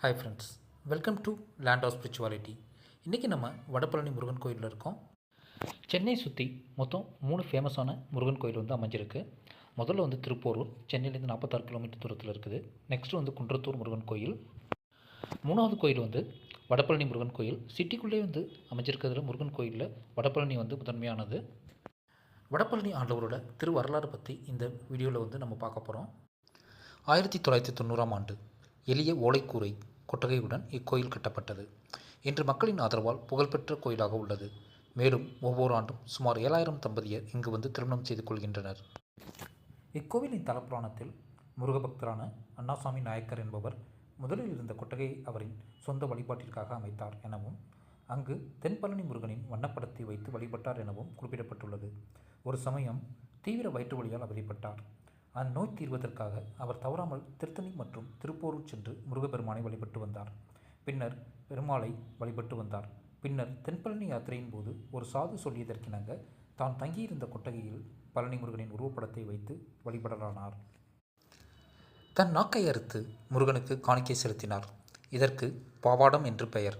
Hi friends, welcome to land of spirituality. இன்றைக்கி நம்ம வடபழனி முருகன் கோயிலில் இருக்கோம். சென்னை சுற்றி மொத்தம் 3 ஃபேமஸான முருகன் கோயில் அமைஞ்சிருக்கு. முதல்ல திருப்போரூர், சென்னையிலேருந்து 46 கிலோமீட்டர் தூரத்தில் இருக்குது. நெக்ஸ்ட்டு குன்றத்தூர் முருகன் கோயில். மூணாவது கோயில் வடபழனி முருகன் கோயில். சிட்டிக்குள்ளே அமைஞ்சிருக்கிறதுல முருகன் கோயிலில் வடபழனி முதன்மையானது. வடபழனி ஆண்டவரோட திருவரலாறு பற்றி இந்த வீடியோவில் நம்ம பார்க்க போகிறோம். 1990ஆம் ஆண்டு எளிய ஓலைக்கூரை கொட்டகையுடன் இக்கோயில் கட்டப்பட்டது. இன்று மக்களின் ஆதரவால் புகழ்பெற்ற கோயிலாக உள்ளது. மேலும் ஒவ்வொரு ஆண்டும் சுமார் 7000 தம்பதியர் இங்கு திருமணம் செய்து கொள்கின்றனர். இக்கோவிலின் தலப்புராணத்தில் முருகபக்தரான அண்ணாசாமி நாயக்கர் என்பவர் முதலில் இருந்த கொட்டகையை அவரின் சொந்த வழிபாட்டிற்காக அமைத்தார் எனவும், அங்கு தென்பழனி முருகனின் வண்ணப்படத்தை வைத்து வழிபட்டார் எனவும் குறிப்பிடப்பட்டுள்ளது. ஒரு சமயம் தீவிர வயிற்று வலியால் அவதிப்பட்டார். அந்நோய் தீர்வதற்காக அவர் தவறாமல் திருத்தணி மற்றும் திருப்போரூர் சென்று முருகப்பெருமானை வழிபட்டு வந்தார். பின்னர் பெருமாளை வழிபட்டு வந்தார். பின்னர் தென்பழனி யாத்திரையின் போது ஒரு சாது சொல்லியதற்கிணங்க தான் தங்கியிருந்த கொட்டகையில் பழனி முருகனின் உருவப்படத்தை வைத்து வழிபடலானார். தன் நாக்கை அறுத்து முருகனுக்கு காணிக்கை செலுத்தினார். இதற்கு பாவாடம் என்று பெயர்.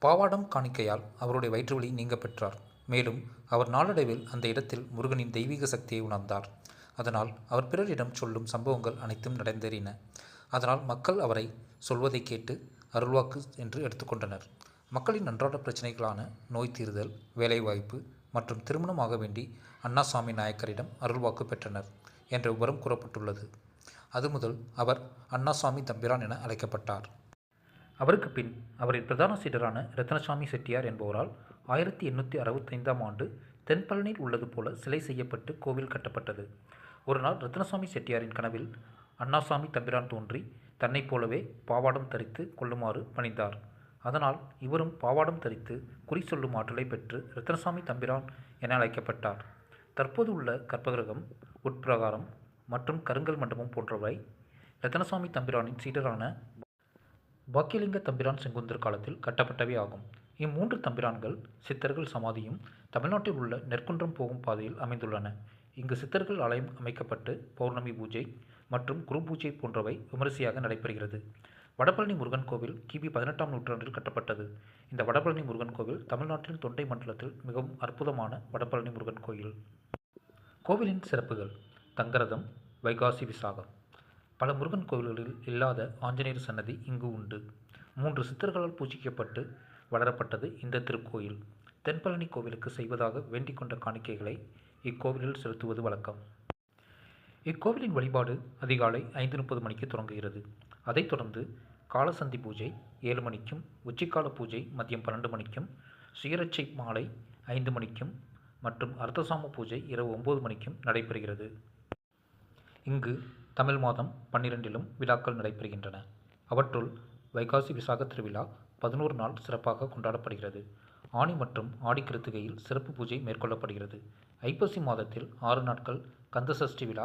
பாவாடம் காணிக்கையால் அவருடைய வயிற்று வலி நீங்க பெற்றார். மேலும் அவர் நாளடைவில் அந்த இடத்தில் முருகனின் தெய்வீக சக்தியை உணர்ந்தார். அதனால் அவர் பிறரிடம் சொல்லும் சம்பவங்கள் அனைத்தும் நடந்தேறின. அதனால் மக்கள் அவரை சொல்வதை கேட்டு அருள்வாக்கு என்று எடுத்துக்கொண்டனர். மக்களின் அன்றாட பிரச்சனைகளான நோய் தீர்தல், வேலைவாய்ப்பு மற்றும் திருமணம் ஆக வேண்டி அண்ணாசாமி நாயக்கரிடம் அருள்வாக்கு பெற்றனர் என்ற விவரம் கூறப்பட்டுள்ளது. அது முதல் அவர் அண்ணாசாமி தம்பிரான் என அழைக்கப்பட்டார். அவருக்கு பின் அவரின் பிரதான சீடரான ரத்னசாமி செட்டியார் என்பவரால் 1865ஆம் ஆண்டு தென்பழனியில் உள்ளது போல சிலை செய்யப்பட்டு கோவில் கட்டப்பட்டது. ஒரு நாள் ரத்னசாமி செட்டியாரின் கனவில் அண்ணாசாமி தம்பிரான் தோன்றி தன்னைப் போலவே பாவாடம் தரித்து கொள்ளுமாறு பணிந்தார். அதனால் இவரும் பாவாடம் தரித்து குறி சொல்லும் ஆற்றலை பெற்று ரத்னசாமி தம்பிரான் என அழைக்கப்பட்டார். தற்போது உள்ள கற்பகிரகம், உட்பிரகாரம் மற்றும் கருங்கல் மண்டபம் போன்றவை ரத்னசாமி தம்பிரானின் சீடரான பாக்கியலிங்க தம்பிரான் செங்குந்தர் காலத்தில் கட்டப்பட்டவை ஆகும். இம்மூன்று தம்பிரான்கள் சித்தர்கள் சமாதியும் தமிழ்நாட்டில் உள்ள நெற்குன்றம் போகும் பாதையில் அமைந்துள்ளன. இங்கு சித்தர்கள் ஆலயம் அமைக்கப்பட்டு பௌர்ணமி பூஜை மற்றும் குரு பூஜை போன்றவை விமரிசையாக நடைபெறுகிறது. வடபழனி முருகன் கோவில் கிபி 18ஆம் நூற்றாண்டில் கட்டப்பட்டது. இந்த வடபழனி முருகன் கோவில் தமிழ்நாட்டின் தொண்டை மண்டலத்தில் மிகவும் அற்புதமான வடபழனி முருகன் கோயில். கோவிலின் சிறப்புகள்: தங்கரதம், வைகாசி விசாகம். பல முருகன் கோவில்களில் இல்லாத ஆஞ்சநேயர் சன்னதி இங்கு உண்டு. 3 சித்தர்களால் பூஜிக்கப்பட்டு வளரப்பட்டது இந்த திருக்கோயில். தென்பழனி கோவிலுக்கு செய்வதாக வேண்டிக் கொண்ட காணிக்கைகளை இக்கோவிலில் செலுத்துவது வழக்கம். இக்கோவிலின் வழிபாடு அதிகாலை 5:30 மணிக்கு தொடங்குகிறது. அதைத் தொடர்ந்து காலசந்தி பூஜை 7 மணிக்கும், உச்சிக்கால பூஜை மதியம் 12 மணிக்கும், சுயரட்சை மாலை 5 மணிக்கும் மற்றும் அர்த்தசாம பூஜை இரவு 9 மணிக்கும் நடைபெறுகிறது. இங்கு தமிழ் மாதம் 12லும் விழாக்கள் நடைபெறுகின்றன. அவற்றுள் வைகாசி விசாக திருவிழா 11 நாள் சிறப்பாக கொண்டாடப்படுகிறது. ஆனி மற்றும் ஆடி கிருத்திகையில் சிறப்பு பூஜை மேற்கொள்ளப்படுகிறது. ஐப்பசி மாதத்தில் 6 நாட்கள் கந்தசஷ்டி விழா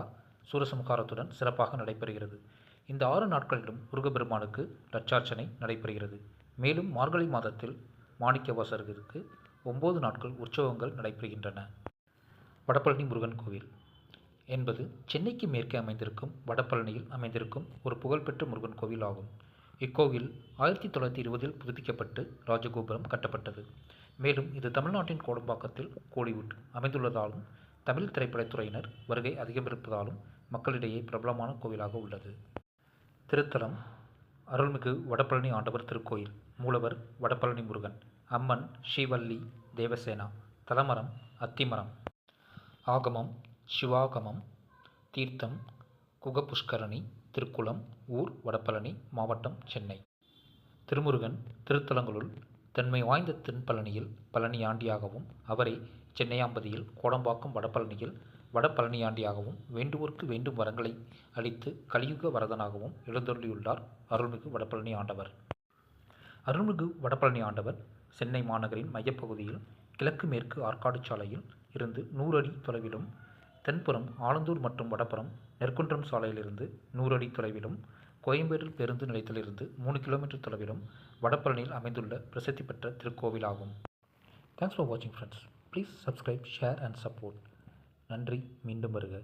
சூரசம்ஹாரத்துடன் சிறப்பாக நடைபெறுகிறது. இந்த 6 நாட்களிலும் முருகப்பெருமானுக்கு லட்சார்ச்சனை நடைபெறுகிறது. மேலும் மார்கழி மாதத்தில் மாணிக்கவாசகருக்கு 9 நாட்கள் உற்சவங்கள் நடைபெறுகின்றன. வடபழனி முருகன் கோவில் என்பது சென்னைக்கு மேற்கே அமைந்திருக்கும் வடபழனியில் அமைந்திருக்கும் ஒரு புகழ்பெற்ற முருகன் கோவில் ஆகும். இக்கோவில் 1920இல் புதுப்பிக்கப்பட்டு ராஜகோபுரம் கட்டப்பட்டது. மேலும் இது தமிழ்நாட்டின் கோடம்பாக்கத்தில் கோலிவுட் அமைந்துள்ளதாலும் தமிழ் திரைப்படத்துறையினர் வருகை அதிகமிருப்பதாலும் மக்களிடையே பிரபலமான கோவிலாக உள்ளது. திருத்தலம்: அருள்மிகு வடபழனி ஆண்டவர் திருக்கோயில். மூலவர் வடபழனி முருகன். அம்மன் ஸ்ரீவள்ளி தேவசேனா. தலமரம் அத்திமரம். ஆகமம் சிவாகமம். தீர்த்தம் குகபுஷ்கரணி. திருக்குளம். ஊர் வடபழனி, மாவட்டம் சென்னை. திருமுருகன் திருத்தலங்களுள் தன்மை வாய்ந்த தென்பழனியில் பழனியாண்டியாகவும், அவரே சென்னையாம்பதியில் கோடம்பாக்கம் வடபழனியில் வடபழனியாண்டியாகவும் வேண்டுவோர்க்கு வேண்டும் வரங்களை அளித்து கலியுக வரதனாகவும் எழுந்தருளியுள்ளார் அருள்மிகு வடபழனி ஆண்டவர். அருள்மிகு வடபழனி ஆண்டவர் சென்னை மாநகரின் மையப்பகுதியில் கிழக்கு மேற்கு ஆற்காடு சாலையில் இருந்து 100 அடி தொலைவிலும், தென்புறம் ஆலந்தூர் மற்றும் வடபுறம் நெற்குன்றம் சாலையிலிருந்து 100 அடி தொலைவிலும், கோயம்பேடு பேருந்து நிலையத்திலிருந்து 3 கிலோமீட்டர் தொலைவிலும் வடபழனியில் அமைந்துள்ள பிரசித்தி பெற்ற திருக்கோவிலாகும். தேங்க்ஸ் ஃபார் வாட்சிங் friends. Please subscribe, share and support. நன்றி. மீண்டும் வருக.